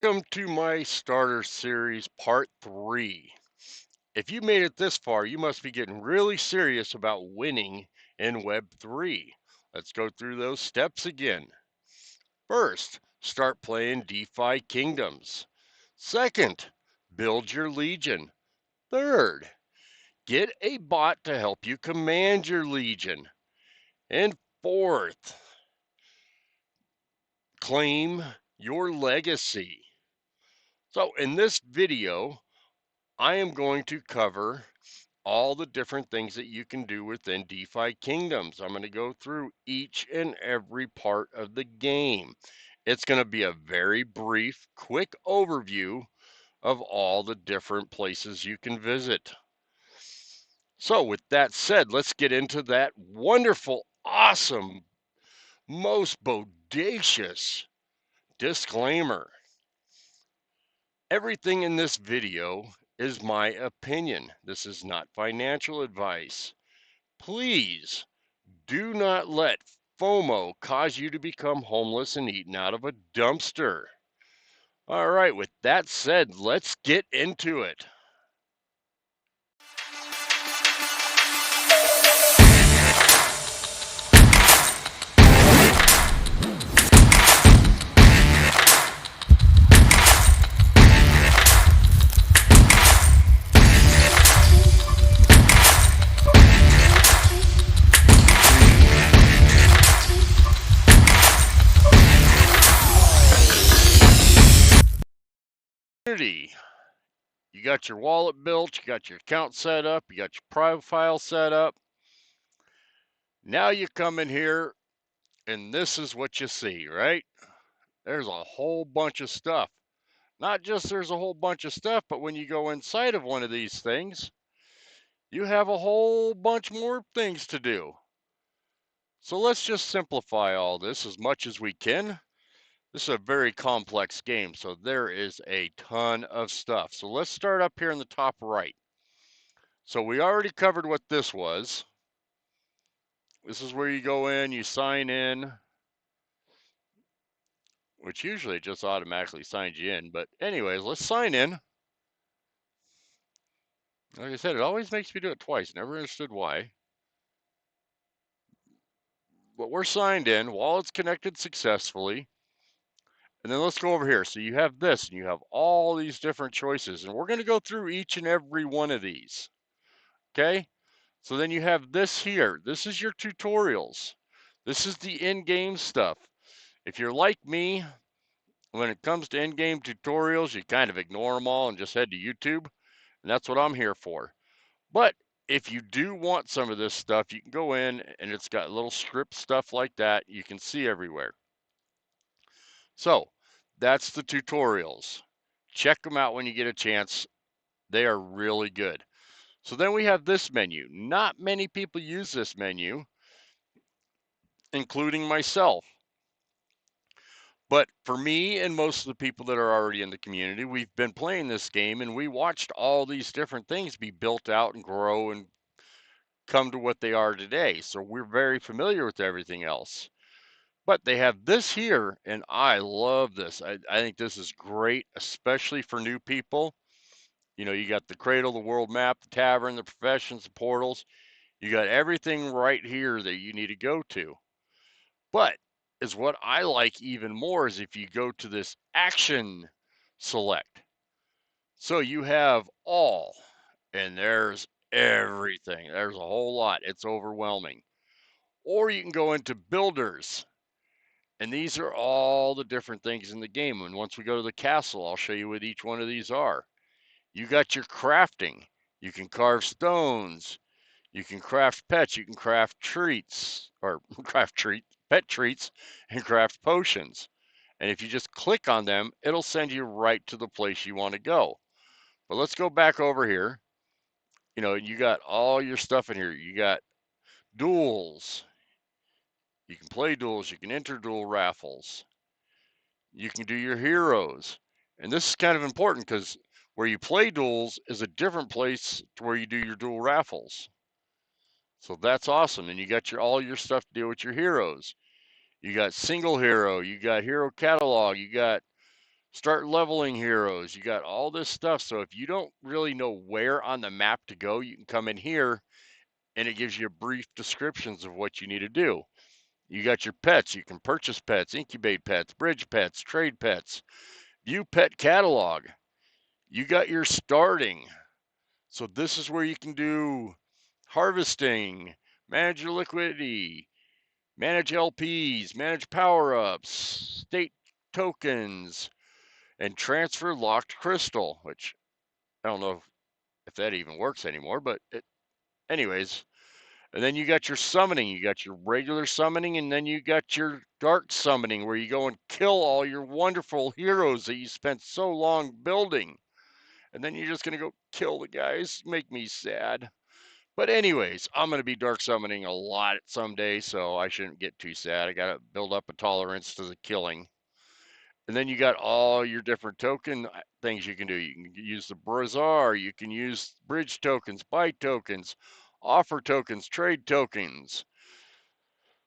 Welcome to my starter series part 3. If you made it this far, you must be getting really serious about winning in Web 3. Let's go through those steps again. First, start playing DeFi Kingdoms. Second, build your legion. Third, get a bot to help you command your legion. And fourth, claim your legacy. So in this video, I am going to cover all the different things that you can do within DeFi Kingdoms. I'm going to go through each and every part of the game. It's going to be a very brief, quick overview of all the different places you can visit. So with that said, let's get into that wonderful, awesome, most bodacious disclaimer. Everything in this video is my opinion. This is not financial advice. Please do not let FOMO cause you to become homeless and eaten out of a dumpster. All right, with that said, let's get into it. You got your wallet built, you got your account set up, you got your profile set up. Now you come in here and this is what you see, right? There's a whole bunch of stuff. Not just there's a whole bunch of stuff, but when you go inside of one of these things, you have a whole bunch more things to do. So let's just simplify all this as much as we can. This is a very complex game, so there is a ton of stuff. So let's start up here in the top right. So we already covered what this was. This is where you go in, you sign in, which usually just automatically signs you in. But anyways, let's sign in. Like I said, it always makes me do it twice. Never understood why. But we're signed in, wallet's connected successfully. And then let's go over here. So you have this, and you have all these different choices. And we're going to go through each and every one of these. Okay? So then you have this here. This is your tutorials. This is the in-game stuff. If you're like me, when it comes to in-game tutorials, you kind of ignore them all and just head to YouTube. And that's what I'm here for. But if you do want some of this stuff, you can go in and it's got little script stuff like that you can see everywhere. So that's the tutorials. Check them out when you get a chance. They are really good. So then we have this menu. Not many people use this menu, including myself. But for me and most of the people that are already in the community, we've been playing this game and we watched all these different things be built out and grow and come to what they are today. So we're very familiar with everything else. But they have this here, and I love this. I think this is great, especially for new people. You know, you got the cradle, the world map, the tavern, the professions, the portals. You got everything right here that you need to go to. But is what I like even more is if you go to this action select. So you have all, and there's everything. There's a whole lot. It's overwhelming. Or you can go into builders. And these are all the different things in the game. And once we go to the castle, I'll show you what each one of these are. You got your crafting. You can carve stones. You can craft pets. You can craft treats, or pet treats, and craft potions. And if you just click on them, it'll send you right to the place you want to go. But let's go back over here. You know, you got all your stuff in here. You got duels. You can play duels. You can enter duel raffles. You can do your heroes. And this is kind of important because where you play duels is a different place to where you do your duel raffles. So that's awesome. And you got all your stuff to deal with your heroes. You got single hero, you got hero catalog, you got Start leveling heroes. You got all this stuff. So if you don't really know where on the map to go, you can come in here and it gives you brief descriptions of what you need to do. You got your pets. You can purchase pets, incubate pets, bridge pets, trade pets, view pet catalog. You got your starting. So this is where you can do harvesting, manage your liquidity, manage LPs, manage power-ups, state tokens, and transfer locked crystal, which I don't know if that even works anymore, but anyways. And then you got your summoning. You got your regular summoning, and then you got your dark summoning, where you go and kill all your wonderful heroes that you spent so long building. And then you're just going to go kill the guys. Make me sad. But anyways, I'm going to be dark summoning a lot someday, so I shouldn't get too sad. I got to build up a tolerance to the killing. And then you got all your different token things you can do. You can use the bazaar, you can use bridge tokens, buy tokens, offer tokens, trade tokens.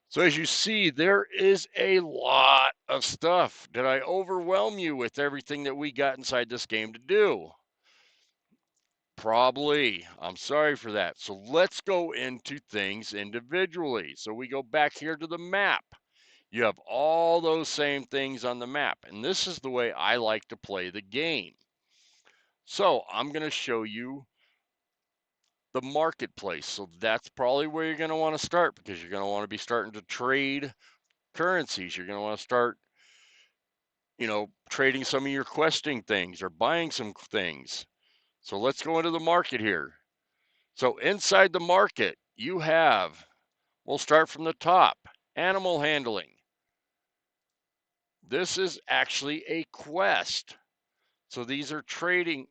So as you see, there is a lot of stuff. Did I overwhelm you with everything that we got inside this game to do? Probably. I'm sorry for that. So let's go into things individually. So we go back here to the map. You have all those same things on the map. And this is the way I like to play the game. So I'm going to show you the marketplace. So that's probably where you're going to want to start, because you're going to want to be starting to trade currencies. You're going to want to start, trading some of your questing things or buying some things. So let's go into the market here. So inside the market, we'll start from the top, animal handling. This is actually a quest. So these are training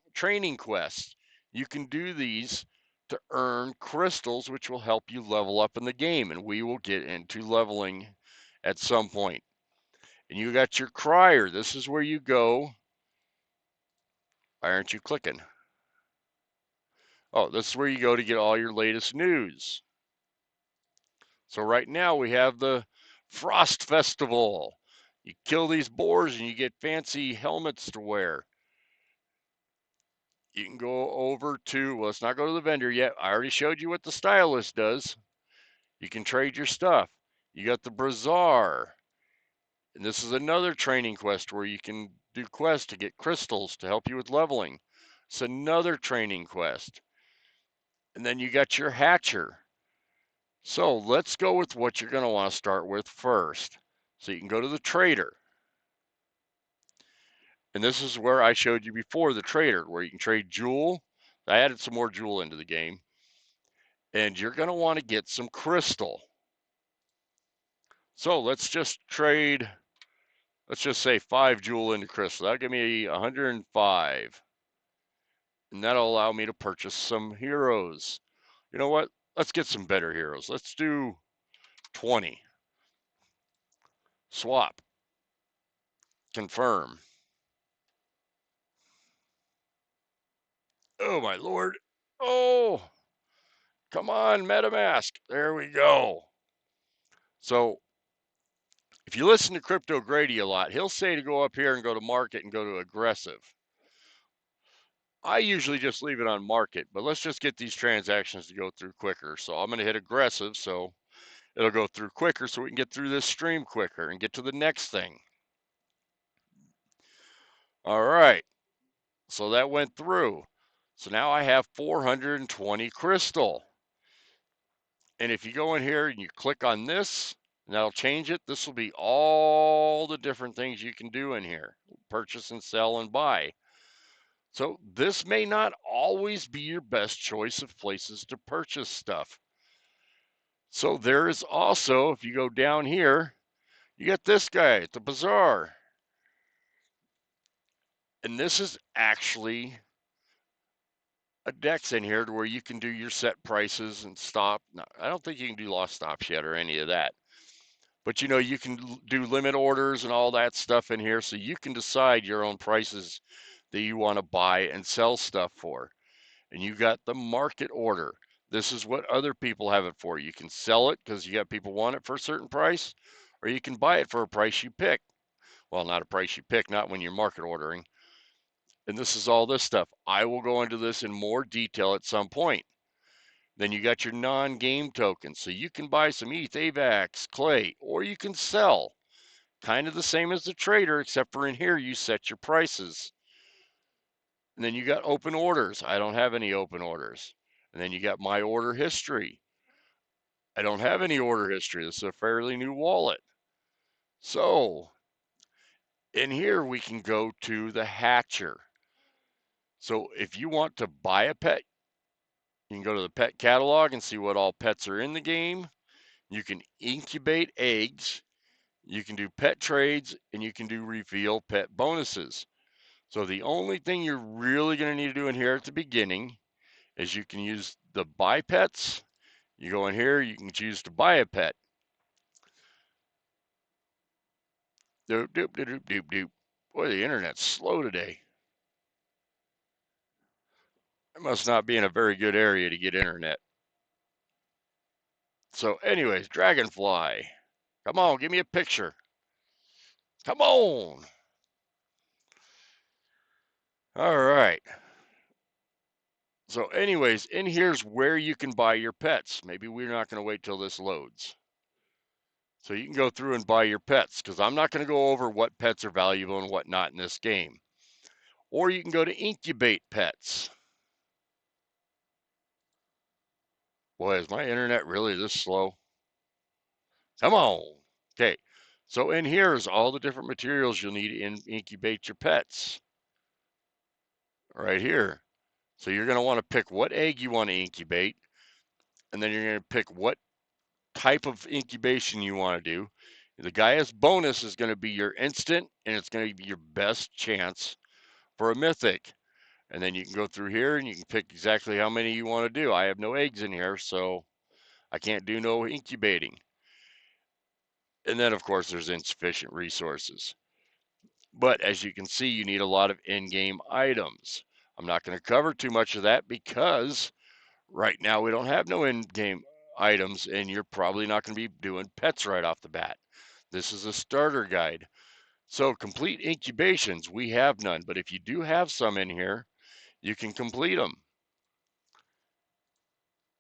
quests. You can do these to earn crystals, which will help you level up in the game. And we will get into leveling at some point. And you got your crier. This is where you go. Why aren't you clicking? Oh, this is where you go to get all your latest news. So right now we have the Frost Festival. You kill these boars and you get fancy helmets to wear. You can go over to, well, let's not go to the vendor yet. I already showed you what the stylist does. You can trade your stuff. You got the bazaar. And this is another training quest where you can do quests to get crystals to help you with leveling. It's another training quest. And then you got your hatcher. So let's go with what you're going to want to start with first. So you can go to the trader. And this is where I showed you before, the trader, where you can trade jewel. I added some more jewel into the game. And you're going to want to get some crystal. So let's just trade, let's just say 5 jewel into crystal. That'll give me 105. And that'll allow me to purchase some heroes. You know what? Let's get some better heroes. Let's do 20. Swap. Confirm. Oh, my lord. Oh, come on, MetaMask. There we go. So if you listen to Crypto Grady a lot, he'll say to go up here and go to market and go to aggressive. I usually just leave it on market, but let's just get these transactions to go through quicker. So I'm going to hit aggressive, so it'll go through quicker so we can get through this stream quicker and get to the next thing. All right, so that went through. So now I have 420 crystal. And if you go in here and you click on this, and that'll change it. This will be all the different things you can do in here. Purchase and sell and buy. So this may not always be your best choice of places to purchase stuff. So there is also, if you go down here, you got this guy at the bazaar. And this is actually a DEX in here to where you can do your set prices and stop. No, I don't think you can do lost stops yet or any of that. But you can do limit orders and all that stuff in here, so you can decide your own prices that you want to buy and sell stuff for. And you got the market order. This is what other people have it for. You can sell it because you got people want it for a certain price, or you can buy it for a price you pick. Well, not a price you pick, not when you're market ordering. And this is all this stuff. I will go into this in more detail at some point. Then you got your non-game tokens. So you can buy some ETH, AVAX, Clay, or you can sell. Kind of the same as the trader, except for in here you set your prices. And then you got open orders. I don't have any open orders. And then you got my order history. I don't have any order history. This is a fairly new wallet. So in here we can go to the hatcher. So if you want to buy a pet, you can go to the pet catalog and see what all pets are in the game. You can incubate eggs. You can do pet trades, and you can do reveal pet bonuses. So the only thing you're really going to need to do in here at the beginning is you can use the buy pets. You go in here, you can choose to buy a pet. Doop, doop, doop, doop, doop, doop. Boy, the internet's slow today. It must not be in a very good area to get internet. So anyways, Dragonfly. Come on, give me a picture. Come on. All right. So anyways, in here's where you can buy your pets. Maybe we're not going to wait till this loads. So you can go through and buy your pets, because I'm not going to go over what pets are valuable and what not in this game. Or you can go to incubate pets. Boy, is my internet really this slow? Come on. Okay. So in here is all the different materials you'll need to incubate your pets. Right here. So you're going to want to pick what egg you want to incubate, and then you're going to pick what type of incubation you want to do. The Gaia's bonus is going to be your instant, and it's going to be your best chance for a mythic. And then you can go through here and you can pick exactly how many you want to do. I have no eggs in here, so I can't do no incubating. And then, of course, there's insufficient resources. But as you can see, you need a lot of in-game items. I'm not going to cover too much of that because right now we don't have no in-game items, and you're probably not going to be doing pets right off the bat. This is a starter guide. So complete incubations, we have none. But if you do have some in here, you can complete them.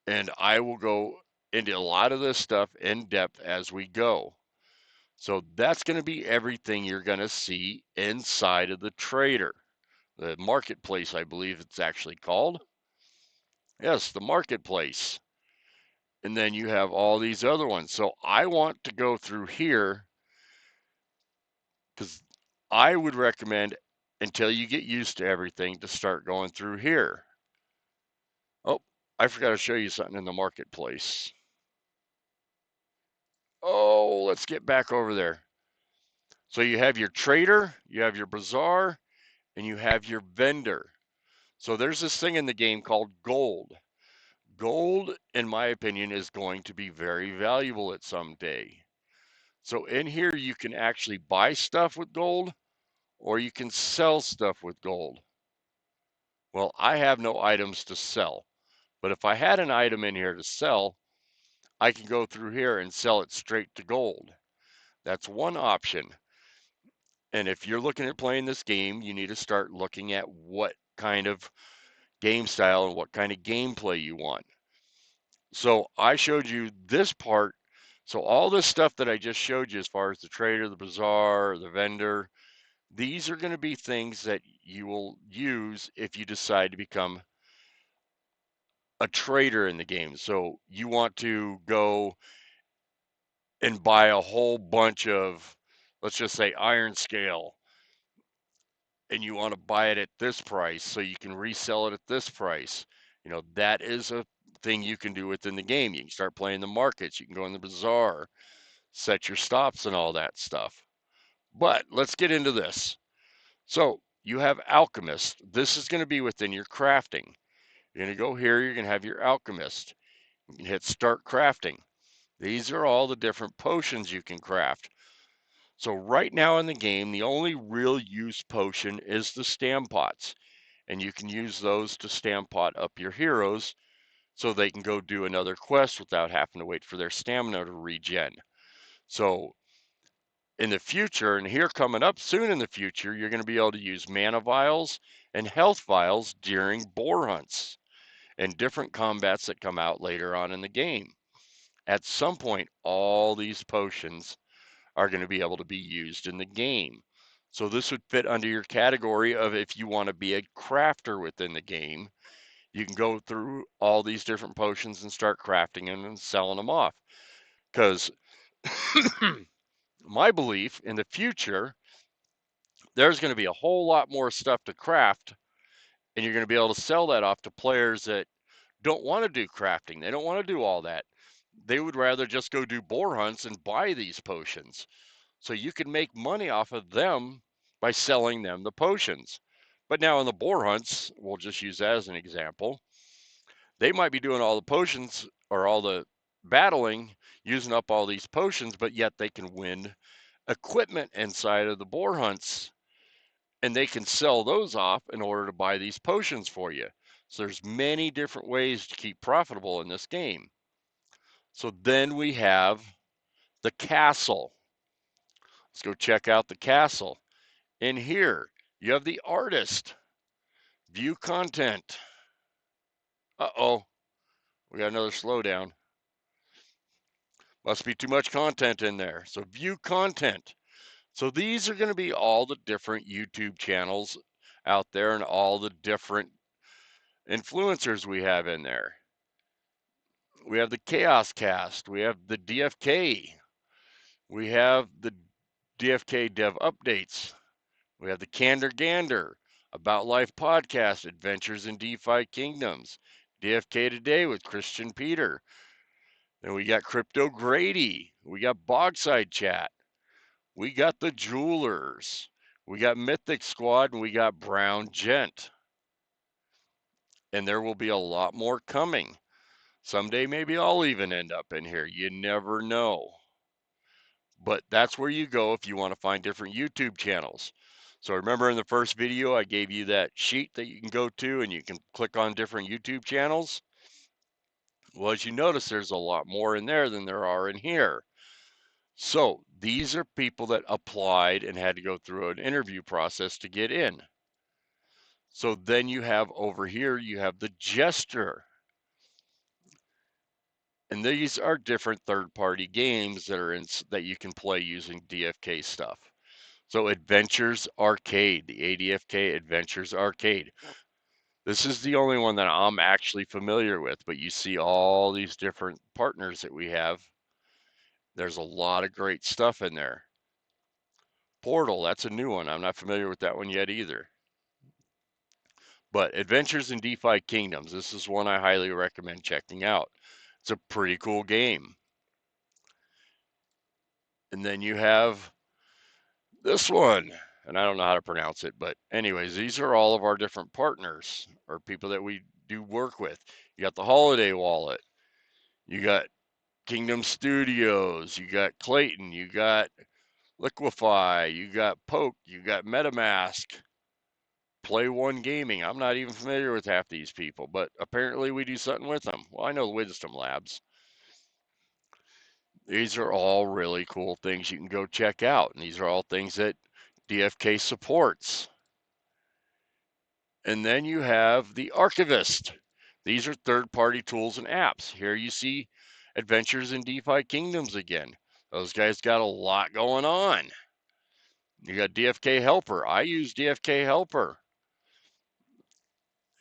And I will go into a lot of this stuff in depth as we go. So that's going to be everything you're going to see inside of the trader. The marketplace, I believe it's actually called. Yes, the marketplace. And then you have all these other ones. So I want to go through here because I would recommend, until you get used to everything, to start going through here. Oh, I forgot to show you something in the marketplace. Oh, let's get back over there. So you have your trader, you have your bazaar, and you have your vendor. So there's this thing in the game called gold. Gold, in my opinion, is going to be very valuable at some day. So in here, you can actually buy stuff with gold, or you can sell stuff with gold. Well, I have no items to sell, but if I had an item in here to sell, I can go through here and sell it straight to gold. That's one option. And if you're looking at playing this game, you need to start looking at what kind of game style and what kind of gameplay you want. So I showed you this part. So all this stuff that I just showed you, as far as the trader, the bazaar, the vendor, these are going to be things that you will use if you decide to become a trader in the game. So you want to go and buy a whole bunch of, let's just say, iron scale, and you want to buy it at this price so you can resell it at this price. That is a thing you can do within the game. You can start playing the markets. You can go in the bazaar, set your stops and all that stuff. But let's get into this. So you have alchemist. This is going to be within your crafting. You're going to go here. You're going to have your alchemist. You can hit start crafting. These are all the different potions you can craft. So right now in the game, the only real use potion is the stampots. And you can use those to stampot up your heroes so they can go do another quest without having to wait for their stamina to regen. So in the future, and here coming up soon in the future, you're going to be able to use mana vials and health vials during boar hunts and different combats that come out later on in the game. At some point, all these potions are going to be able to be used in the game. So this would fit under your category of if you want to be a crafter within the game, you can go through all these different potions and start crafting them and selling them off. Because my belief in the future, there's going to be a whole lot more stuff to craft, and you're going to be able to sell that off to players that don't want to do crafting. They don't want to do all that. They would rather just go do boar hunts and buy these potions. So you can make money off of them by selling them the potions. But now in the boar hunts, we'll just use that as an example. They might be doing all the potions or all the battling, using up all these potions, but yet they can win equipment inside of the boar hunts and they can sell those off in order to buy these potions for you. So there's many different ways to keep profitable in this game. So then we have the castle. Let's go check out the castle. In here, you have the artist. View content. Uh-oh, we got another slowdown. Must be too much content in there. So view content. So these are going to be all the different YouTube channels out there and all the different influencers we have in there. We have the Chaos Cast. We have the DFK. We have the DFK Dev Updates. We have the Candor Gander, About Life Podcast, Adventures in DeFi Kingdoms, DFK Today with Christian Peter. Then we got Crypto Grady. We got Bogside Chat. We got the Jewelers. We got Mythic Squad, and we got Brown Gent. And there will be a lot more coming. Someday maybe I'll even end up in here. You never know. But that's where you go if you want to find different YouTube channels. So remember in the first video, I gave you that sheet that you can go to and you can click on different YouTube channels. Well, as you notice, there's a lot more in there than there are in here. So these are people that applied and had to go through an interview process to get in. So then you have over here, you have the Jester. And these are different third-party games that are in that you can play using DFK stuff. So Adventures Arcade, the ADFK Adventures Arcade. This is the only one that I'm actually familiar with, but you see all these different partners that we have. There's a lot of great stuff in there. Portal, that's a new one. I'm not familiar with that one yet either. But Adventures in DeFi Kingdoms, this is one I highly recommend checking out. It's a pretty cool game. And then you have this one, and I don't know how to pronounce it, but anyways, these are all of our different partners or people that we do work with. You got the Holiday Wallet, you got Kingdom Studios, you got Klaytn, you got Liquify, you got Poke, you got MetaMask, Play One Gaming. I'm not even familiar with half these people, but apparently we do something with them. Well, I know Wisdom Labs. These are all really cool things you can go check out, and these are all things that DFK supports. And then you have the Archivist. These are third-party tools and apps. Here you see Adventures in DeFi Kingdoms again. Those guys got a lot going on. You got DFK Helper. I use DFK Helper.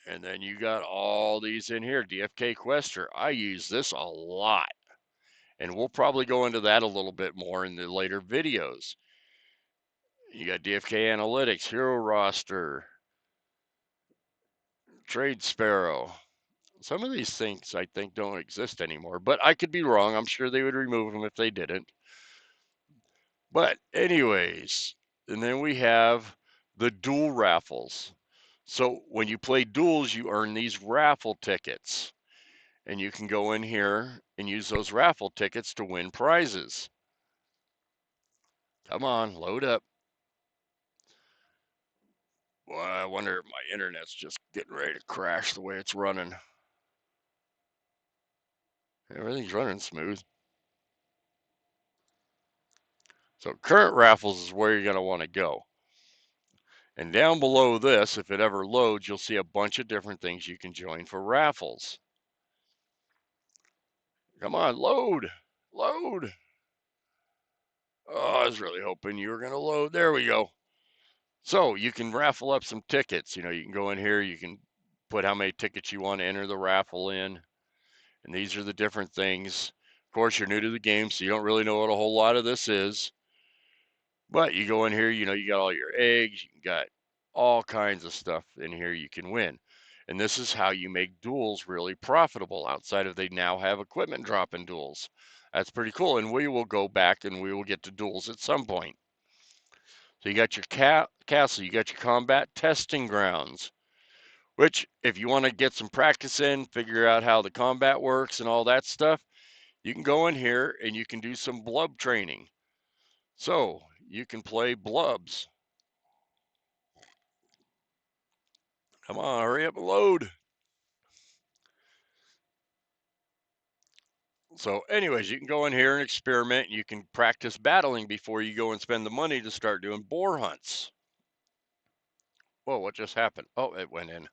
And then you got all these in here. DFK Quester. I use this a lot. And we'll probably go into that a little bit more in the later videos. You got DFK Analytics, Hero Roster, Trade Sparrow. Some of these things I think don't exist anymore, but I could be wrong. I'm sure they would remove them if they didn't. But anyways, and then we have the duel raffles. So when you play duels, you earn these raffle tickets. And you can go in here and use those raffle tickets to win prizes. Come on, load up. Well, I wonder if my internet's just getting ready to crash the way it's running. Everything's running smooth. So current raffles is where you're going to want to go. And down below this, if it ever loads, you'll see a bunch of different things you can join for raffles. Come on, load, load. Oh, I was really hoping you were going to load. There we go. So you can raffle up some tickets. You know, you can go in here, you can put how many tickets you want to enter the raffle in. And these are the different things. Of course, you're new to the game, so you don't really know what a whole lot of this is. But you go in here, you know, you got all your eggs, you got all kinds of stuff in here you can win. And this is how you make duels really profitable outside of they now have equipment drop in duels. That's pretty cool. And we will go back and we will get to duels at some point. So you got your castle, you got your combat testing grounds, which if you want to get some practice in, figure out how the combat works and all that stuff, you can go in here and you can do some blub training. So you can play blubs. Come on, hurry up and load. So anyways, you can go in here and experiment. You can practice battling before you go and spend the money to start doing boar hunts. Whoa, what just happened? Oh, it went in.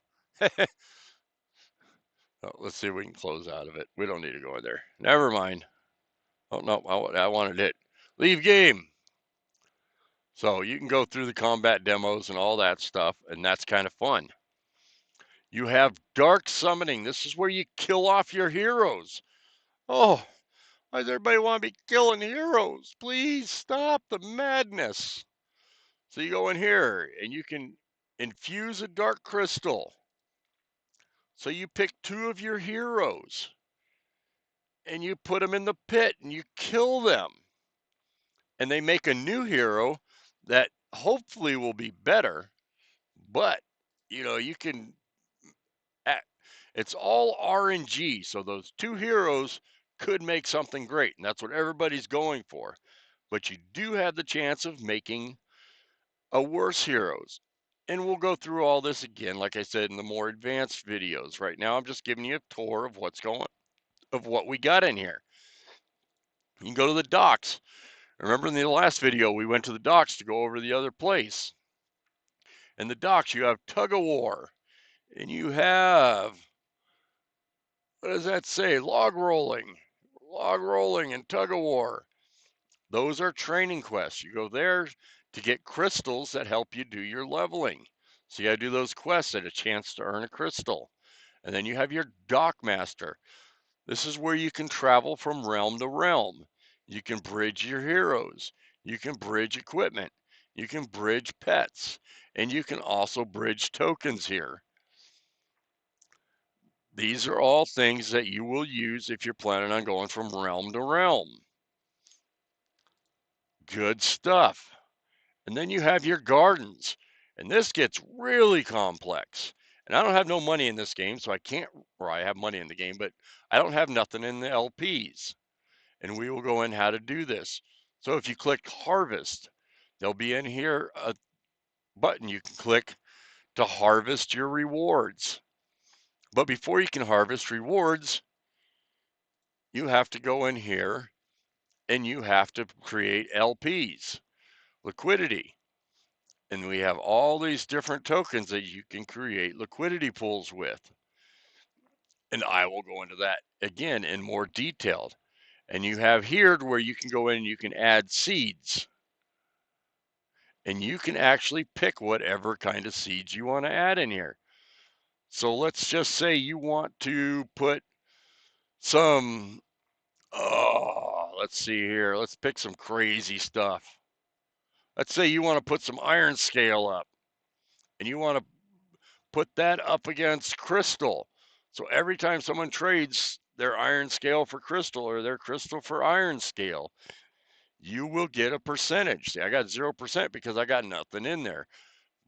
Oh, let's see if we can close out of it. We don't need to go in there. Never mind. Oh, no, I wanted it. Leave game. So you can go through the combat demos and all that stuff, and that's kind of fun. You have dark summoning. This is where you kill off your heroes. Oh, why does everybody want to be killing heroes? Please stop the madness. So you go in here and you can infuse a dark crystal. So you pick two of your heroes and you put them in the pit and you kill them. And they make a new hero that hopefully will be better, but you know, you can it's all RNG. So those two heroes could make something great, and that's what everybody's going for. But you do have the chance of making a worse heroes. And we'll go through all this again, like I said, in the more advanced videos. Right now, I'm just giving you a tour of what we got in here. You can go to the docks. Remember in the last video, we went to the docks to go over the other place. In the docks, you have tug of war, and you have, what does that say? Log rolling and tug of war. Those are training quests. You go there to get crystals that help you do your leveling. So you got to do those quests at a chance to earn a crystal. And then you have your dock master. This is where you can travel from realm to realm. You can bridge your heroes. You can bridge equipment. You can bridge pets. And you can also bridge tokens here. These are all things that you will use if you're planning on going from realm to realm. Good stuff. And then you have your gardens. And this gets really complex. And I don't have no money in this game, so I can't, or I have money in the game, but I don't have nothing in the LPs. And we will go in how to do this. So if you click harvest, there'll be in here a button you can click to harvest your rewards. But before you can harvest rewards, you have to go in here and you have to create LPs, liquidity. And we have all these different tokens that you can create liquidity pools with. And I will go into that again in more detail. And you have here where you can go in and you can add seeds. And you can actually pick whatever kind of seeds you want to add in here. So let's just say you want to put some, oh, let's see here. Let's pick some crazy stuff. Let's say you want to put some iron scale up and you want to put that up against crystal. So every time someone trades their iron scale for crystal or their crystal for iron scale, you will get a percentage. See, I got 0% because I got nothing in there.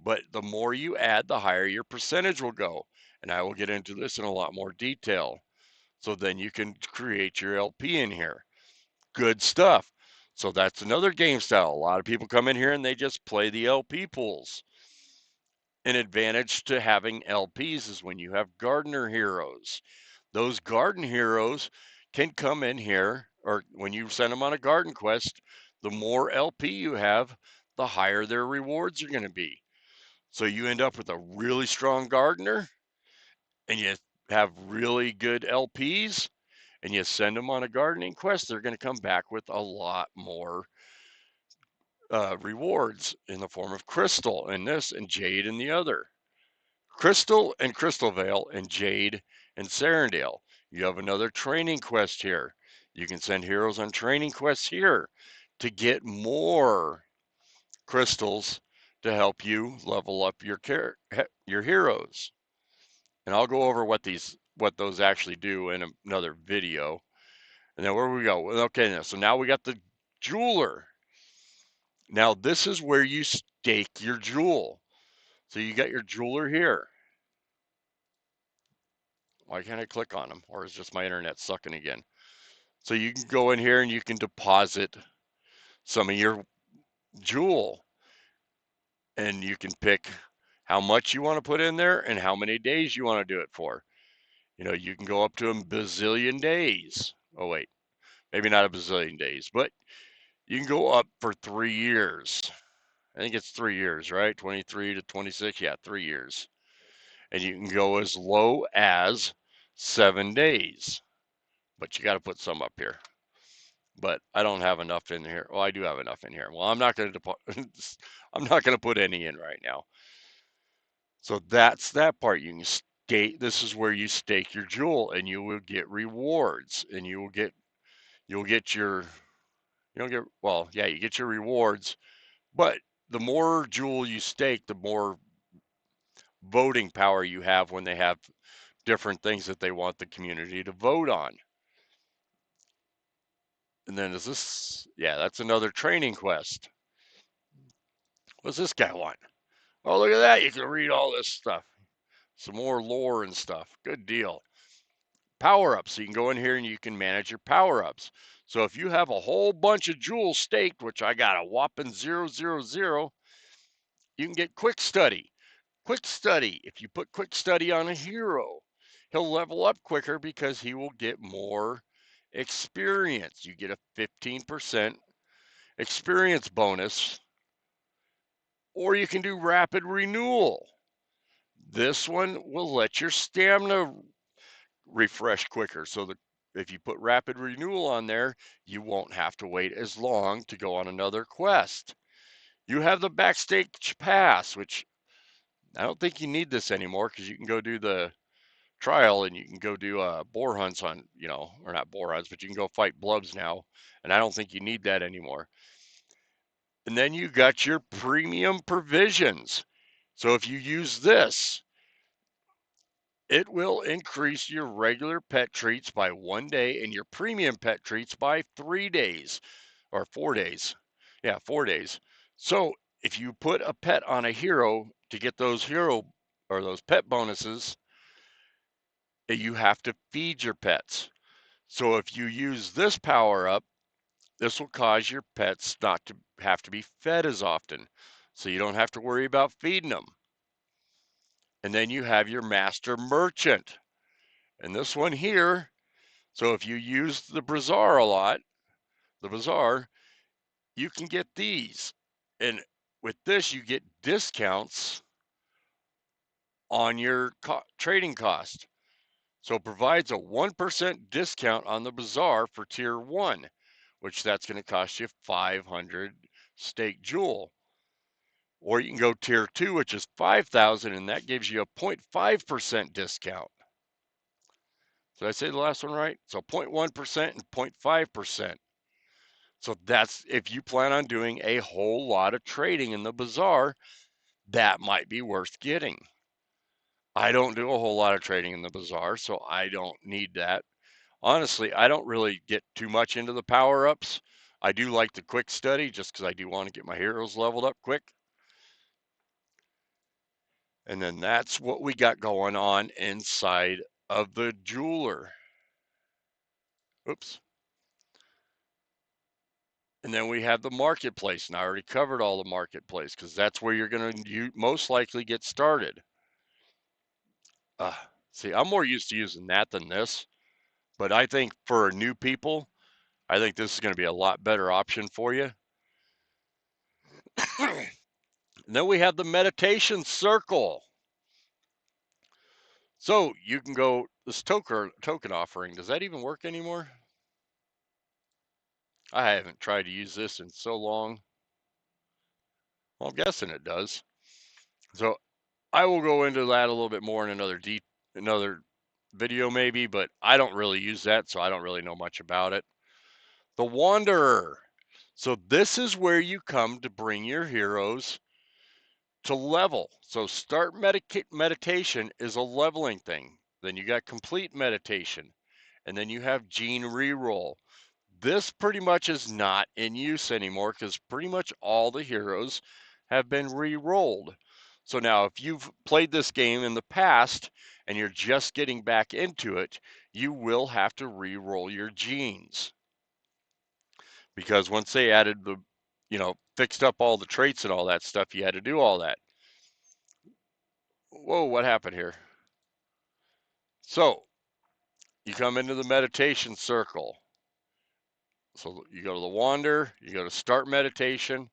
But the more you add, the higher your percentage will go. And I will get into this in a lot more detail. So then you can create your LP in here. Good stuff. So that's another game style. A lot of people come in here and they just play the LP pools. An advantage to having LPs is when you have gardener heroes. Those garden heroes can come in here, or when you send them on a garden quest, the more LP you have, the higher their rewards are going to be. So you end up with a really strong gardener and you have really good LPs and you send them on a gardening quest, they're going to come back with a lot more rewards in the form of crystal in this and jade in the other. Crystal and Crystal Vale and Jade and Serendale. You have another training quest here. You can send heroes on training quests here to get more crystals to help you level up your heroes. And I'll go over what those actually do in another video. And then where we go? Okay, so now we got the jeweler. Now this is where you stake your jewel. So you got your jeweler here. Why can't I click on them? Or is just my internet sucking again? So you can go in here and you can deposit some of your jewel. And you can pick how much you want to put in there and how many days you want to do it for. You know, you can go up to a bazillion days. Oh, wait, maybe not a bazillion days, but you can go up for 3 years. I think it's 3 years, right? 23 to 26. Yeah, 3 years. And you can go as low as 7 days, but you got to put some up here. But I don't have enough in here. Well, I do have enough in here. Well, I'm not going to put any in right now. So that's that part. You can stake. This is where you stake your jewel, and you will get rewards, and you'll get your you don't get well, yeah, you get your rewards, but the more jewel you stake, the more voting power you have when they have different things that they want the community to vote on. And then is this, yeah, that's another training quest. What's this guy want? Oh, look at that. You can read all this stuff. Some more lore and stuff. Good deal. Power ups. So you can go in here and you can manage your power ups. So if you have a whole bunch of jewels staked, which I got a whopping 000, you can get quick study. Quick study. If you put quick study on a hero, he'll level up quicker because he will get more experience. You get a 15% experience bonus, or you can do rapid renewal. This one will let your stamina refresh quicker. So that if you put rapid renewal on there, you won't have to wait as long to go on another quest. You have the backstage pass, which I don't think you need this anymore because you can go do the trial and you can go do boar hunts on, or not boar hunts, but you can go fight blubs now. And I don't think you need that anymore. And then you got your premium provisions. So if you use this, it will increase your regular pet treats by 1 day and your premium pet treats by 3 days or 4 days. Yeah, 4 days. So if you put a pet on a hero to get those hero or those pet bonuses, you have to feed your pets. So if you use this power up, this will cause your pets not to have to be fed as often. So you don't have to worry about feeding them. And then you have your master merchant. And this one here, so if you use the bazaar a lot, you can get these. And with this, you get discounts on your trading cost. So it provides a 1% discount on the bazaar for tier 1, which that's going to cost you 500 stake jewel. Or you can go tier 2, which is 5,000, and that gives you a 0.5% discount. Did I say the last one right? So 0.1% and 0.5%. So that's if you plan on doing a whole lot of trading in the bazaar, that might be worth getting. I don't do a whole lot of trading in the bazaar, so I don't need that. Honestly, I don't really get too much into the power ups. I do like the quick study just because I do want to get my heroes leveled up quick. And then that's what we got going on inside of the jeweler. Oops. And then we have the marketplace. And I already covered all the marketplace because that's where you're going to most likely get started. See, I'm more used to using that than this. But I think for new people, I think this is going to be a lot better option for you. And then we have the meditation circle. So you can go, this token offering, does that even work anymore? I haven't tried to use this in so long. Well, I'm guessing it does. So I will go into that a little bit more in another video maybe, but I don't really use that, so I don't really know much about it. The Wanderer. So this is where you come to bring your heroes to level. So start meditation is a leveling thing. Then you got complete meditation, and then you have gene reroll. This pretty much is not in use anymore because pretty much all the heroes have been re-rolled. So now if you've played this game in the past and you're just getting back into it, you will have to re-roll your genes. Because once they added fixed up all the traits and all that stuff, you had to do all that. Whoa, what happened here? So you come into the meditation circle. So you go to the wander, you go to start meditation,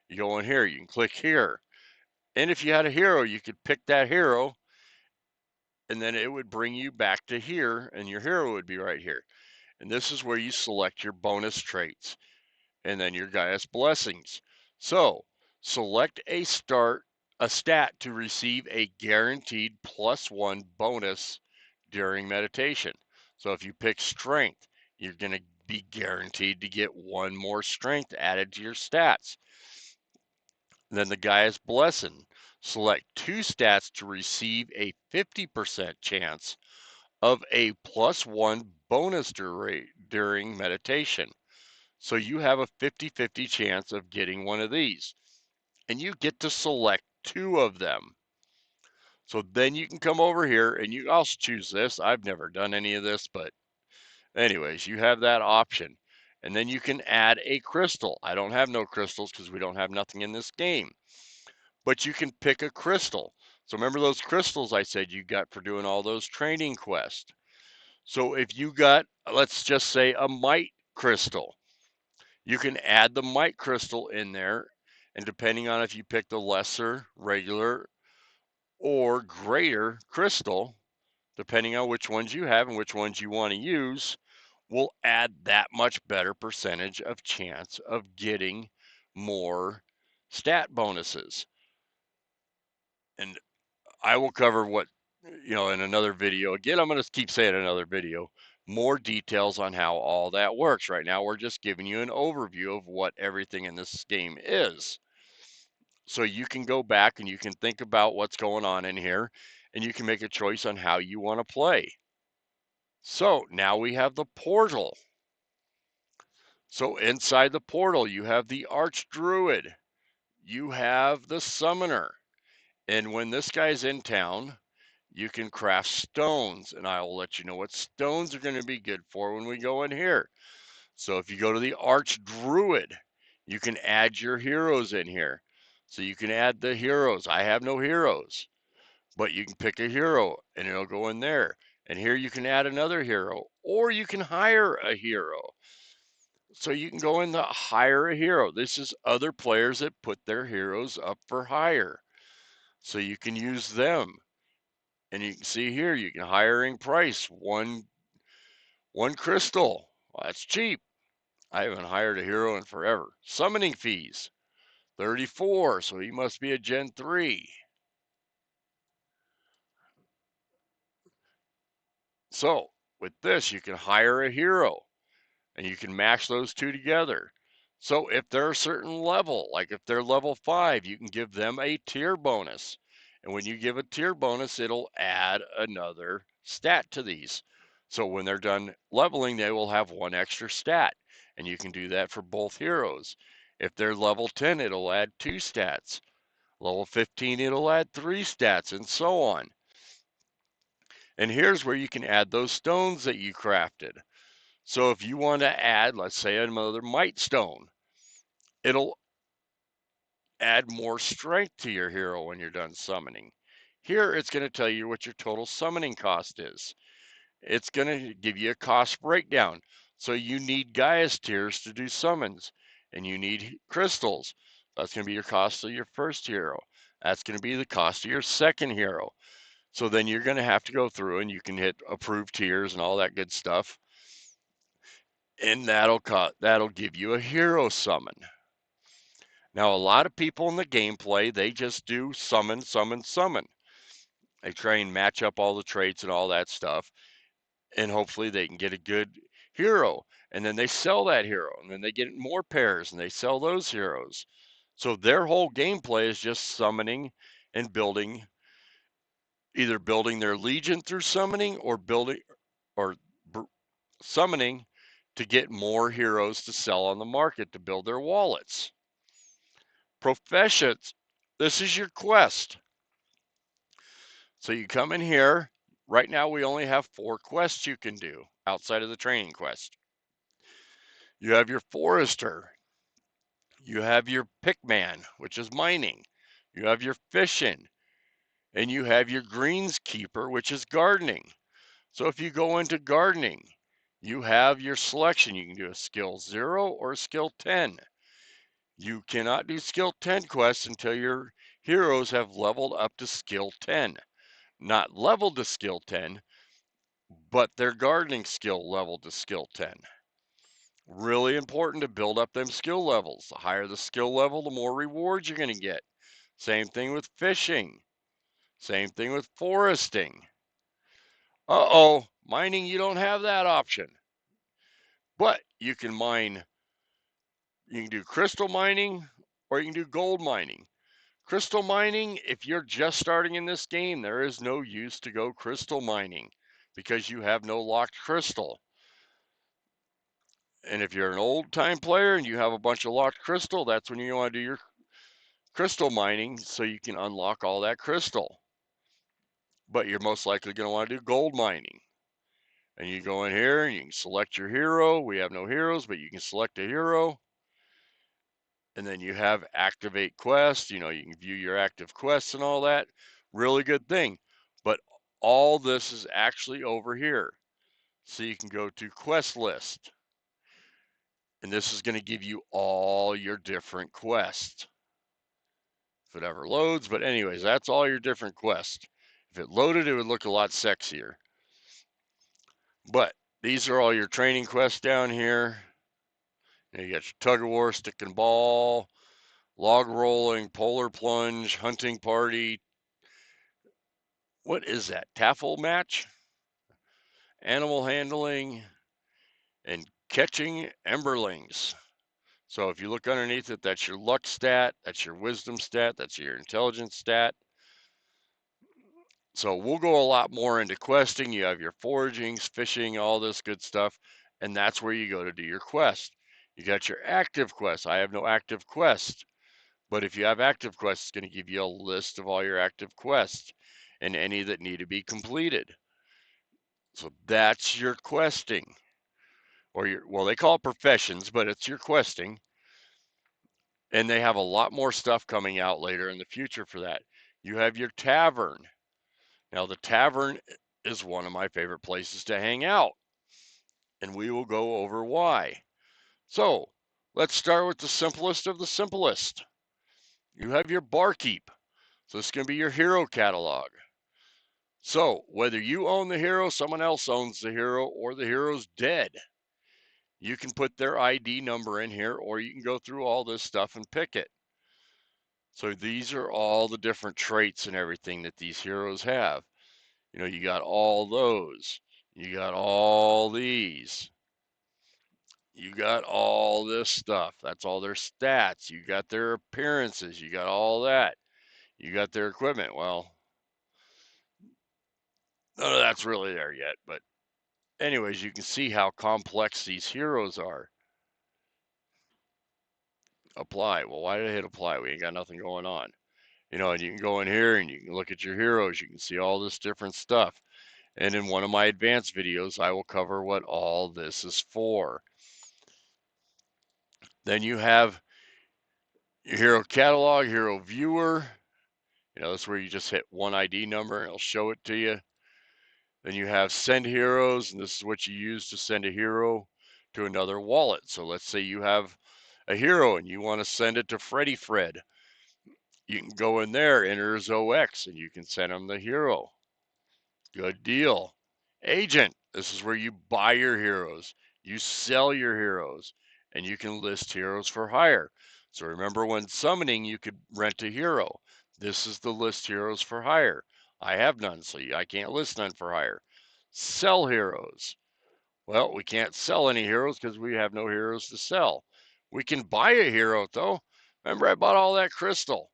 you go in here, you can click here. And if you had a hero, you could pick that hero and then it would bring you back to here and your hero would be right here. And this is where you select your bonus traits and then your Gaia's blessings. So select a stat to receive a guaranteed +1 bonus during meditation. So if you pick strength, you're going to be guaranteed to get 1 more strength added to your stats. Then the Gaia's blessing. Select 2 stats to receive a 50% chance of a +1 bonus during meditation. So you have a 50-50 chance of getting one of these. And you get to select 2 of them. So then you can come over here and you also choose this. I've never done any of this, but anyways, you have that option. And then you can add a crystal. I don't have no crystals because we don't have nothing in this game. But you can pick a crystal. So remember those crystals I said you got for doing all those training quests. So if you got, let's just say, a might crystal, you can add the might crystal in there. And depending on if you pick the lesser, regular, or greater crystal, depending on which ones you have and which ones you want to use, will add that much better percentage of chance of getting more stat bonuses. And I will cover in another video. Again, I'm going to keep saying another video, more details on how all that works. Right now, we're just giving you an overview of what everything in this game is. So you can go back and you can think about what's going on in here and you can make a choice on how you want to play. So now we have the portal. So inside the portal, you have the Archdruid, you have the Summoner. And when this guy's in town, you can craft stones, and I will let you know what stones are going to be good for when we go in here. So if you go to the Archdruid, you can add your heroes in here. So you can add the heroes. I have no heroes, but you can pick a hero and it'll go in there. And here you can add another hero, or you can hire a hero. So you can go in the hire a hero. This is other players that put their heroes up for hire. So you can use them. And you can see here, you can hiring price, one crystal. Well, that's cheap. I haven't hired a hero in forever. Summoning fees, 34. So he must be a Gen 3. So with this, you can hire a hero and you can match those two together. So if they're a certain level, like if they're level 5, you can give them a tier bonus. And when you give a tier bonus, it'll add another stat to these. So when they're done leveling, they will have 1 extra stat. And you can do that for both heroes. If they're level 10, it'll add 2 stats. Level 15, it'll add 3 stats, and so on. And here's where you can add those stones that you crafted. So if you want to add, let's say, another might stone, it'll add more strength to your hero when you're done summoning. Here, it's going to tell you what your total summoning cost is. It's going to give you a cost breakdown. So you need Gaia's tears to do summons, and you need crystals. That's going to be your cost of your first hero. That's going to be the cost of your second hero. So then you're going to have to go through and you can hit approved tiers and all that good stuff. And that'll give you a hero summon. Now, a lot of people in the gameplay, they just do summon, summon, summon. They try and match up all the traits and all that stuff, and hopefully they can get a good hero. And then they sell that hero, and then they get more pairs, and they sell those heroes. So their whole gameplay is just summoning and building, either building their legion through summoning or summoning to get more heroes to sell on the market to build their wallets. Professions, this is your quest. So you come in here. Right now we only have 4 quests you can do outside of the training quest. You have your forester. You have your pickman, which is mining. You have your fishing. And you have your greenskeeper, which is gardening. So if you go into gardening, you have your selection. You can do a skill 0 or a skill 10. You cannot do skill 10 quests until your heroes have leveled up to skill 10. Not leveled to skill 10, but their gardening skill leveled to skill 10. Really important to build up them skill levels. The higher the skill level, the more rewards you're going to get. Same thing with fishing. Same thing with foresting. Uh-oh, mining, you don't have that option. But you can mine, you can do crystal mining or you can do gold mining. Crystal mining, if you're just starting in this game, there is no use to go crystal mining because you have no locked crystal. And if you're an old time player and you have a bunch of locked crystal, that's when you want to do your crystal mining so you can unlock all that crystal. But you're most likely going to want to do gold mining. And you go in here and you can select your hero. We have no heroes, but you can select a hero. And then you have activate quest. You can view your active quests and all that. Really good thing. But all this is actually over here. So you can go to quest list. And this is going to give you all your different quests. If it ever loads, but anyways, that's all your different quests. If it loaded, it would look a lot sexier. But these are all your training quests down here. You got your tug of war, stick and ball, log rolling, polar plunge, hunting party. What is that? Taffel match, animal handling, and catching emberlings. So if you look underneath it, that's your luck stat, that's your wisdom stat, that's your intelligence stat. So we'll go a lot more into questing. You have your foragings, fishing, all this good stuff. And that's where you go to do your quest. You got your active quest. I have no active quest. But if you have active quests, it's going to give you a list of all your active quests and any that need to be completed. So that's your questing. Or they call it professions, but it's your questing. And they have a lot more stuff coming out later in the future for that. You have your tavern. Now, the tavern is one of my favorite places to hang out, and we will go over why. So, let's start with the simplest of the simplest. You have your barkeep. So, this is going to be your hero catalog. So, whether you own the hero, someone else owns the hero, or the hero's dead, you can put their ID number in here, or you can go through all this stuff and pick it. So, these are all the different traits and everything that these heroes have. You got all those. You got all these. You got all this stuff. That's all their stats. You got their appearances. You got all that. You got their equipment. Well, none of that's really there yet. But, anyways, you can see how complex these heroes are. Apply. Well, why did I hit apply? We ain't got nothing going on. And you can go in here and you can look at your heroes. You can see all this different stuff. And in one of my advanced videos, I will cover what all this is for. Then you have your hero catalog, hero viewer. That's where you just hit one ID number and it'll show it to you. Then you have send heroes, and this is what you use to send a hero to another wallet. So let's say you have a hero and you want to send it to Freddy Fred, you can go in there, enter his OX, and you can send him the hero. Good deal. Agent, this is where you buy your heroes, you sell your heroes, and you can list heroes for hire. So remember, when summoning, you could rent a hero. This is the list heroes for hire. I have none, so I can't list none for hire. Sell heroes. Well, we can't sell any heroes because we have no heroes to sell. We can buy a hero, though. Remember, I bought all that crystal.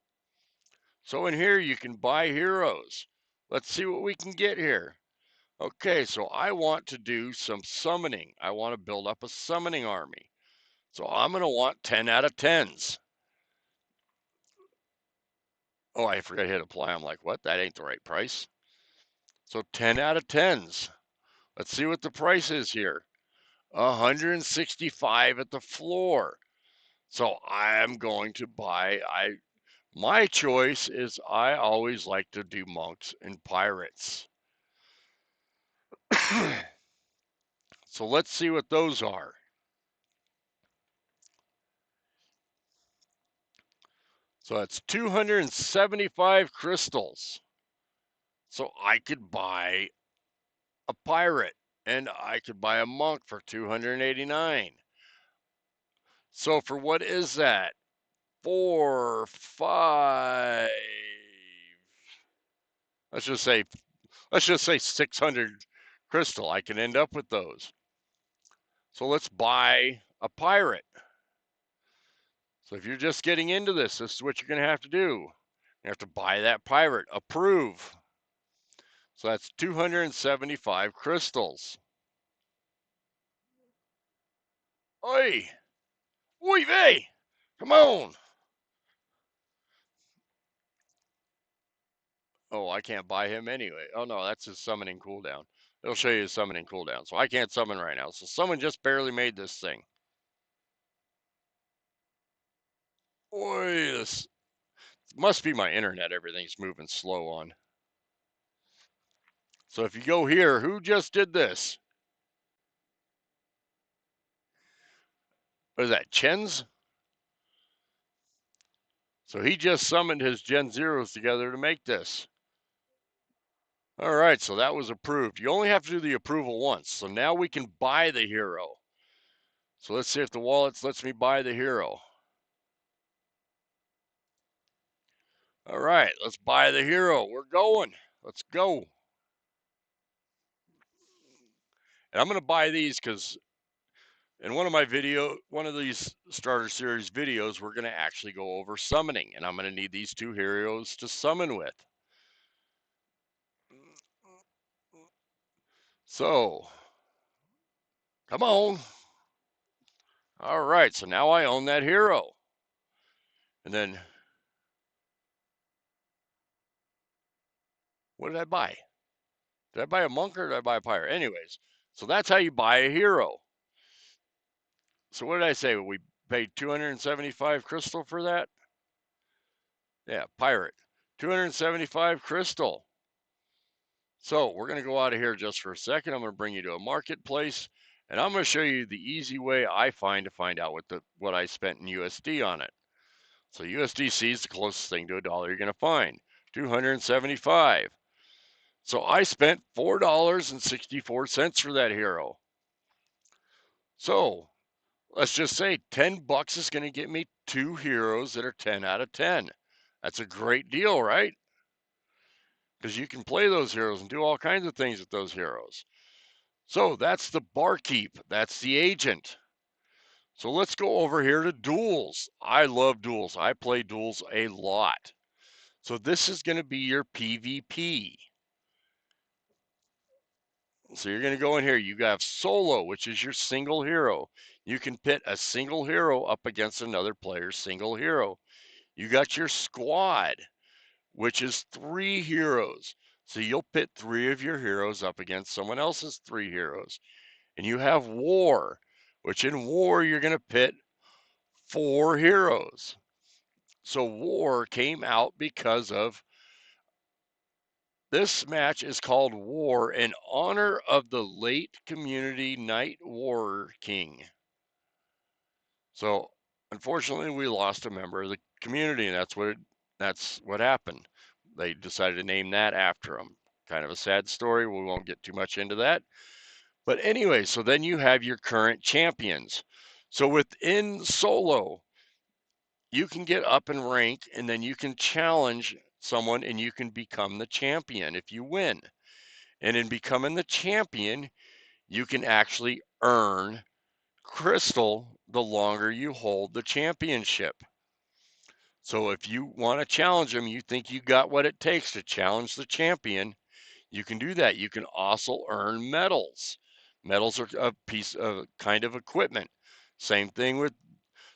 So in here, you can buy heroes. Let's see what we can get here. Okay, so I want to do some summoning. I want to build up a summoning army. So I'm going to want 10 out of 10s. Oh, I forgot to hit apply. I'm like, what? That ain't the right price. So 10 out of 10s. Let's see what the price is here. 165 at the floor. So I am going to buy. My choice is I always like to do monks and pirates. So let's see what those are. So that's 275 crystals. So I could buy a pirate and I could buy a monk for 289. So for what is that? 4, 5. Let's just say 600 crystal. I can end up with those. So let's buy a pirate. So if you're just getting into this is what you're going to have to do. You have to buy that pirate. Approve. So that's 275 crystals. Oi! Oi vey! Come on! Oh, I can't buy him anyway. Oh no, that's his summoning cooldown. It'll show you his summoning cooldown. So I can't summon right now. So someone just barely made this thing. Oi, this must be my internet. Everything's moving slow on. So if you go here, who just did this? What is that, Chen's? So he just summoned his Gen Zeros together to make this. All right, so that was approved. You only have to do the approval once. So now we can buy the hero. So let's see if the wallet lets me buy the hero. All right, let's buy the hero. We're going. Let's go. And I'm going to buy these because in one of these starter series videos, we're going to actually go over summoning. And I'm going to need these two heroes to summon with. So, come on. All right, so now I own that hero. And then, what did I buy? Did I buy a monk or did I buy a pirate? Anyways, so that's how you buy a hero. So what did I say? We paid 275 crystal for that? Yeah, pirate. 275 crystal. So we're going to go out of here just for a second. I'm going to bring you to a marketplace, and I'm going to show you the easy way I find to find out what I spent in USD on it. So USDC is the closest thing to a dollar you're going to find. 275. So I spent $4.64 for that hero. So let's just say 10 bucks is going to get me two heroes that are 10 out of 10. That's a great deal, right? Because you can play those heroes and do all kinds of things with those heroes. So that's the barkeep. That's the agent. So let's go over here to Duels. I love Duels. I play Duels a lot. So this is going to be your PvP. So you're going to go in here. You have solo, which is your single hero. You can pit a single hero up against another player's single hero. You got your squad, which is 3 heroes. So you'll pit 3 of your heroes up against someone else's 3 heroes. And you have war, which in war you're going to pit 4 heroes. So war came out because of this match is called War in honor of the late community Night War King. So Unfortunately, we lost a member of the community, and that's what happened. They decided to name that after him. Kind of a sad story. We won't get too much into that. But anyway, so then you have your current champions. So within solo, you can get up and rank, and then you can challenge someone and you can become the champion if you win. And in becoming the champion, you can actually earn crystal the longer you hold the championship. So if you want to challenge them, you think you got what it takes to challenge the champion, you can do that. You can also earn medals. Medals are a piece of kind of equipment. Same thing with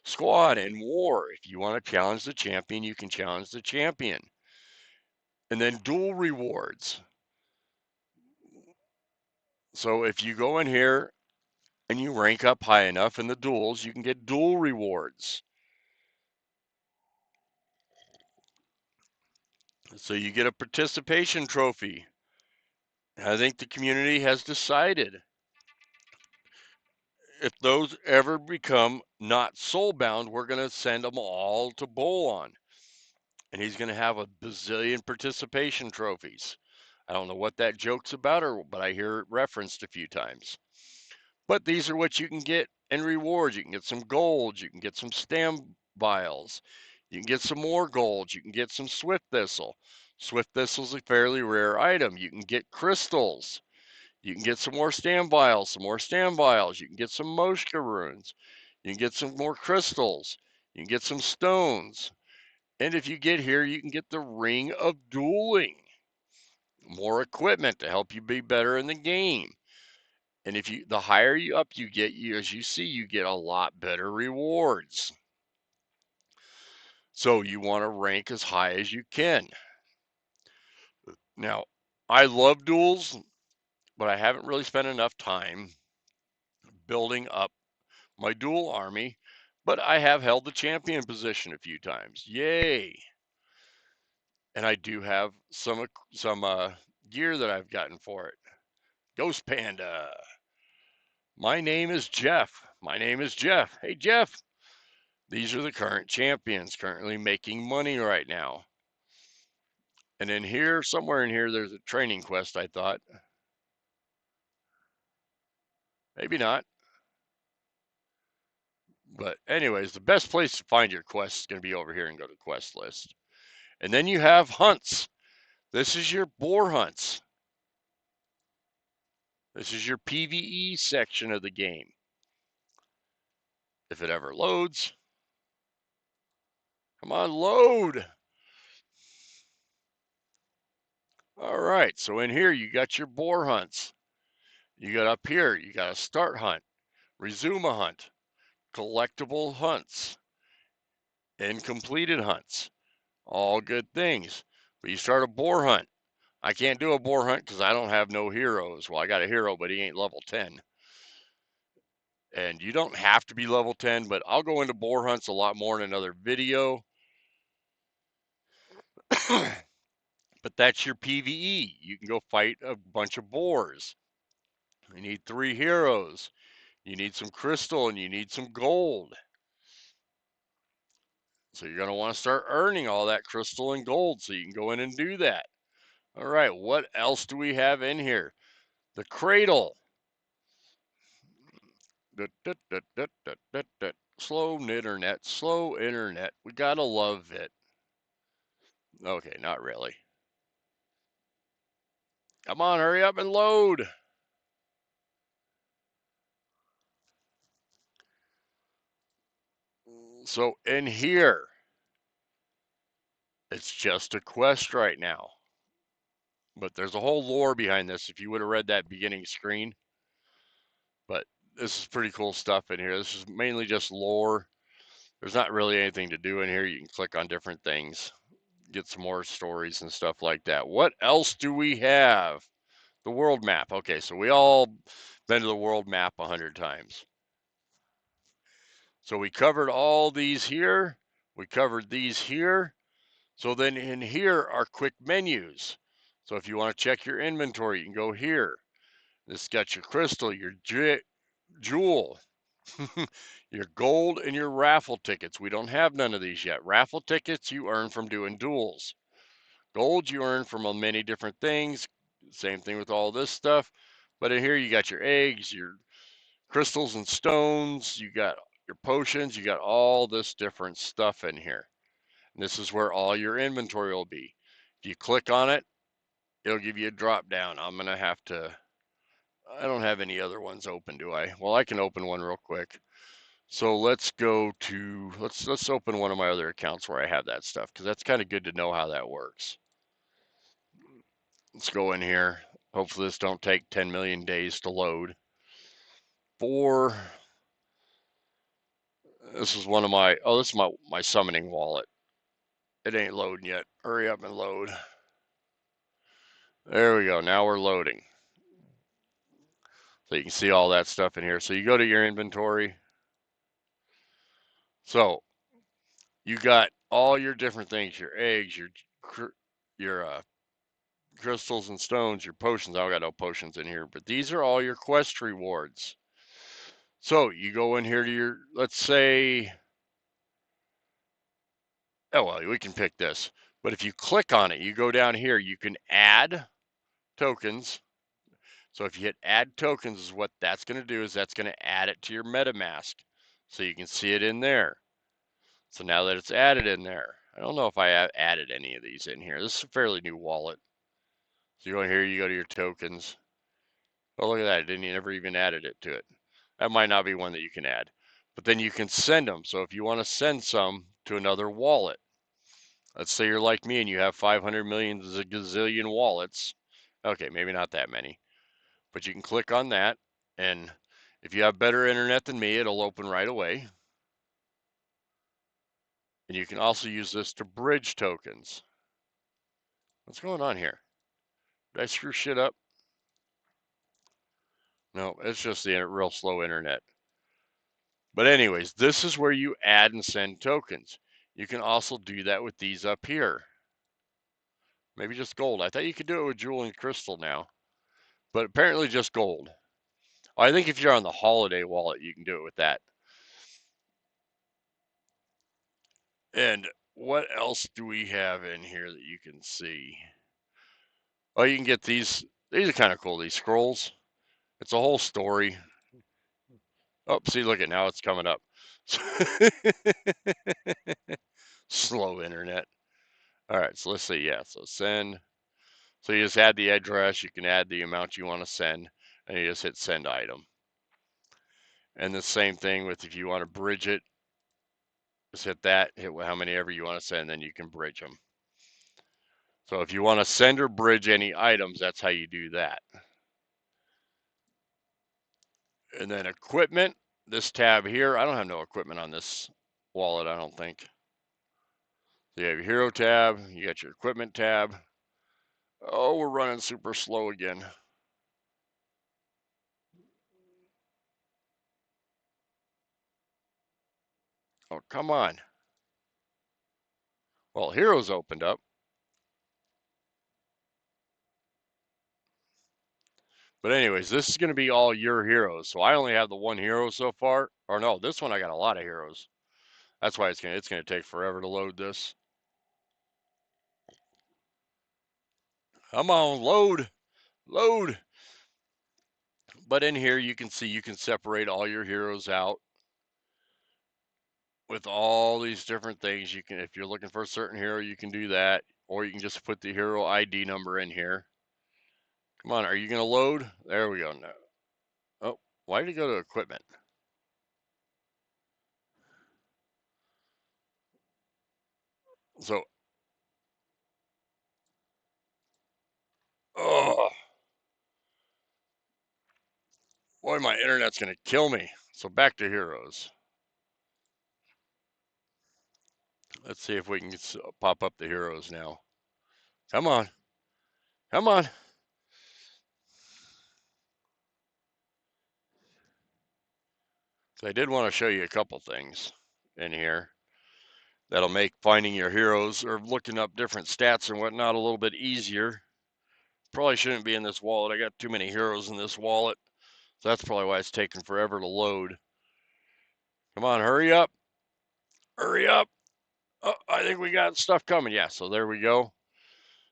squad and war. If you want to challenge the champion, you can challenge the champion. And then duel rewards. So if you go in here and you rank up high enough in the duels, you can get duel rewards. So you get a participation trophy. I think the community has decided if those ever become not soulbound, we're going to send them all to Bolon. And he's going to have a bazillion participation trophies. I don't know what that joke's about, but I hear it referenced a few times. But these are what you can get in rewards. You can get some gold. You can get some stam vials. You can get some more gold. You can get some Swift Thistle. Swift Thistle's a fairly rare item. You can get crystals. You can get some more stam vials, some more stam vials. You can get some Moshka runes. You can get some more crystals. You can get some stones. And if you get here, you can get the Ring of Dueling. More equipment to help you be better in the game. And if you the higher you up you get, as you see, you get a lot better rewards. So you want to rank as high as you can. Now, I love duels, but I haven't really spent enough time building up my duel army, but I have held the champion position a few times. Yay! And I do have some gear that I've gotten for it. Ghost Panda. My name is Jeff. My name is Jeff. Hey, Jeff. These are the current champions currently making money right now. And in here, somewhere in here, there's a training quest, I thought. Maybe not. But anyways, the best place to find your quest is going to be over here and go to quest list. And then you have hunts. This is your boar hunts. This is your PvE section of the game. If it ever loads. Come on, load. All right, so in here you got your boar hunts. You got up here, you got a start hunt, resume a hunt, collectible hunts, and completed hunts. All good things. But you start a boar hunt. I can't do a boar hunt because I don't have no heroes. Well, I got a hero, but he ain't level 10. And you don't have to be level 10, but I'll go into boar hunts a lot more in another video. But that's your PvE. You can go fight a bunch of boars. You need 3 heroes. You need some crystal and you need some gold. So you're going to want to start earning all that crystal and gold so you can go in and do that. All right, what else do we have in here? The cradle. Slow internet, slow internet. We gotta love it. Okay, not really. Come on, hurry up and load. So in here, it's just a quest right now. But there's a whole lore behind this if you would have read that beginning screen. But this is pretty cool stuff in here. This is mainly just lore. There's not really anything to do in here. You can click on different things, get some more stories and stuff like that. What else do we have? The world map. Okay, so we all been to the world map 100 times. So we covered all these here. We covered these here. So then in here are quick menus. So if you want to check your inventory, you can go here. This got your crystal, your jewel. Your gold and your raffle tickets. We don't have none of these yet. Raffle tickets you earn from doing duels. Gold you earn from many different things. Same thing with all this stuff. But in here you got your eggs, your crystals and stones, you got your potions, you got all this different stuff in here. And this is where all your inventory will be. If you click on it, it'll give you a drop down. I'm going to have to, I don't have any other ones open, do I? Well, I can open one real quick. So let's go to, let's open one of my other accounts where I have that stuff, because that's kind of good to know how that works. Let's go in here. Hopefully this don't take 10 million days to load. This is one of my, this is my summoning wallet. It ain't loading yet. Hurry up and load. There we go. Now we're loading. So you can see all that stuff in here. So you go to your inventory. So you got all your different things, your eggs, your crystals and stones, your potions. I got no potions in here, but these are all your quest rewards. So you go in here to your, let's say, oh, well, we can pick this. But if you click on it, you go down here, you can add tokens. So if you hit add tokens, is what that's going to do, is that's going to add it to your MetaMask. So you can see it in there. So now that it's added in there, I don't know if I have added any of these in here. This is a fairly new wallet. So you go in here, you go to your tokens. Oh, look at that. It didn't never even added it to it. That might not be one that you can add. But then you can send them. So if you want to send some to another wallet, let's say you're like me and you have 500 million gazillion wallets. Okay, maybe not that many. But you can click on that. And if you have better internet than me, it'll open right away. And you can also use this to bridge tokens. What's going on here? Did I screw shit up? No, it's just the real slow internet. But anyways, this is where you add and send tokens. You can also do that with these up here. Maybe just gold. I thought you could do it with jewel and crystal now, but apparently just gold. I think if you're on the holiday wallet, you can do it with that. And what else do we have in here that you can see? Oh, you can get these. These are kind of cool, these scrolls. It's a whole story. Oh, see, look at now it's coming up. Slow internet. All right, so let's see. Yeah, so send. So you just add the address. You can add the amount you want to send, and you just hit send item. And the same thing with if you want to bridge it, just hit that, hit how many ever you want to send, then you can bridge them. So if you want to send or bridge any items, that's how you do that. And then equipment, this tab here, I don't have no equipment on this wallet, I don't think. So you have your hero tab, you got your equipment tab. Oh, we're running super slow again. Oh, come on. Well, heroes opened up. But anyways, this is going to be all your heroes. So I only have the one hero so far. Or no, this one I got a lot of heroes. That's why it's going to take forever to load this. Come on, load. Load. But in here you can see you can separate all your heroes out with all these different things. You can, if you're looking for a certain hero, you can do that, or you can just put the hero ID number in here. Come on, are you going to load? There we go. No. Oh, why did it go to equipment? So, oh, boy, my internet's going to kill me. So back to heroes. Let's see if we can pop up the heroes now. Come on. Come on. So I did want to show you a couple things in here that'll make finding your heroes or looking up different stats and whatnot a little bit easier. Probably shouldn't be in this wallet. I got too many heroes in this wallet. So that's probably why it's taking forever to load. Come on, hurry up. Hurry up. Oh, I think we got stuff coming. Yeah, so there we go.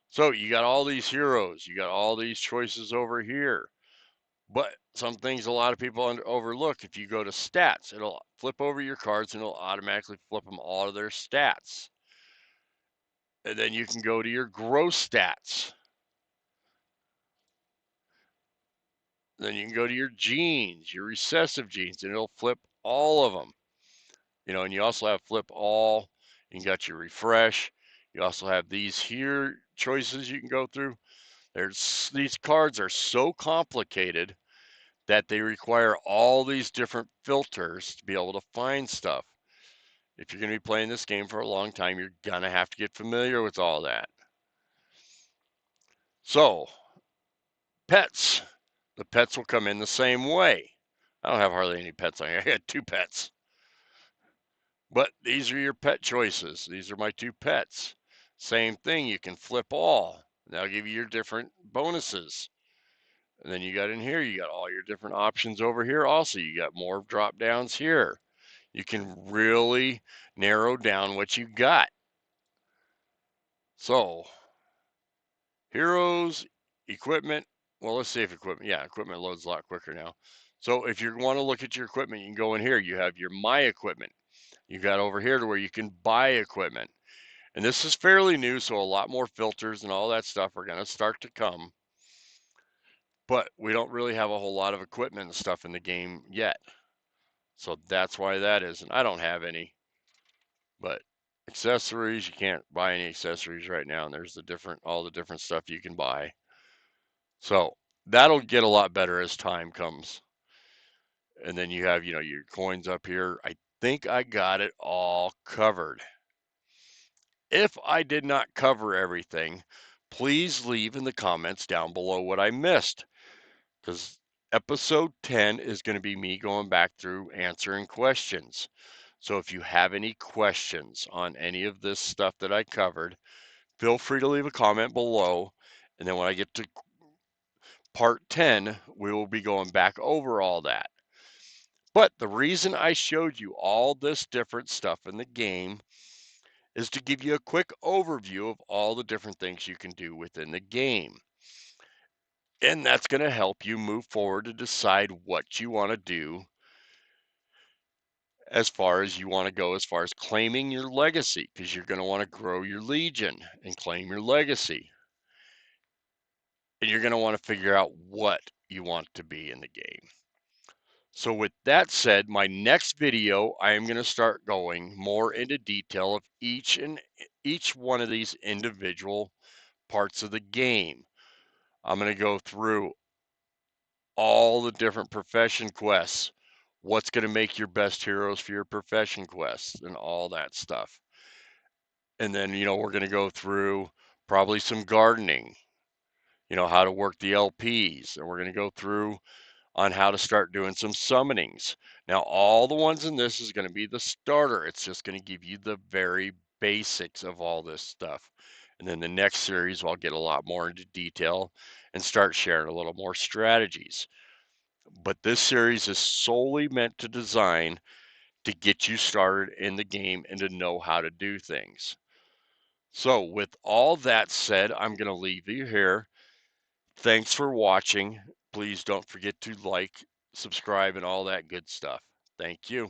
So you got all these heroes. You got all these choices over here. But some things a lot of people overlook. If you go to stats, it'll flip over your cards and it'll automatically flip them all to their stats. And then you can go to your gross stats. Then you can go to your genes, your recessive genes, and it'll flip all of them. And you also have flip all. You got your refresh. You also have these here choices you can go through. These cards are so complicated that they require all these different filters to be able to find stuff. If you're going to be playing this game for a long time, you're going to have to get familiar with all that. So, pets. The pets will come in the same way. I don't have hardly any pets on here. I got 2 pets. But these are your pet choices. These are my 2 pets. Same thing, you can flip all. That'll give you your different bonuses. And then you got in here, you got all your different options over here. Also, you got more drop downs here. You can really narrow down what you got. So, heroes, equipment. Well, let's see if equipment. Yeah, equipment loads a lot quicker now. So, if you want to look at your equipment, you can go in here. You have your My Equipment. You got over here to where you can buy equipment. And this is fairly new, so a lot more filters and all that stuff are going to start to come. But we don't really have a whole lot of equipment and stuff in the game yet. So that's why that is. And I don't have any. But accessories, you can't buy any accessories right now. And there's all the different stuff you can buy. So that'll get a lot better as time comes. And then you have, your coins up here. I think I got it all covered. If I did not cover everything, please leave in the comments down below what I missed, because episode 10 is going to be me going back through answering questions. So if you have any questions on any of this stuff that I covered, feel free to leave a comment below. And then when I get to part 10, we will be going back over all that. But the reason I showed you all this different stuff in the game is to give you a quick overview of all the different things you can do within the game. And that's going to help you move forward to decide what you want to do as far as you want to go, as far as claiming your legacy, because you're going to want to grow your legion and claim your legacy. And you're going to want to figure out what you want to be in the game. So with that said, my next video, I am going to start going more into detail of each one of these individual parts of the game. I'm going to go through all the different profession quests, what's going to make your best heroes for your profession quests, and all that stuff. And then, we're going to go through probably some gardening, how to work the LPs, and we're going to go through on how to start doing some summonings. Now, all the ones in this is going to be the starter. It's just going to give you the very basics of all this stuff. And then the next series, I'll get a lot more into detail and start sharing a little more strategies. But this series is solely meant to design to get you started in the game and to know how to do things. So with all that said, I'm going to leave you here. Thanks for watching. Please don't forget to like, subscribe, and all that good stuff. Thank you.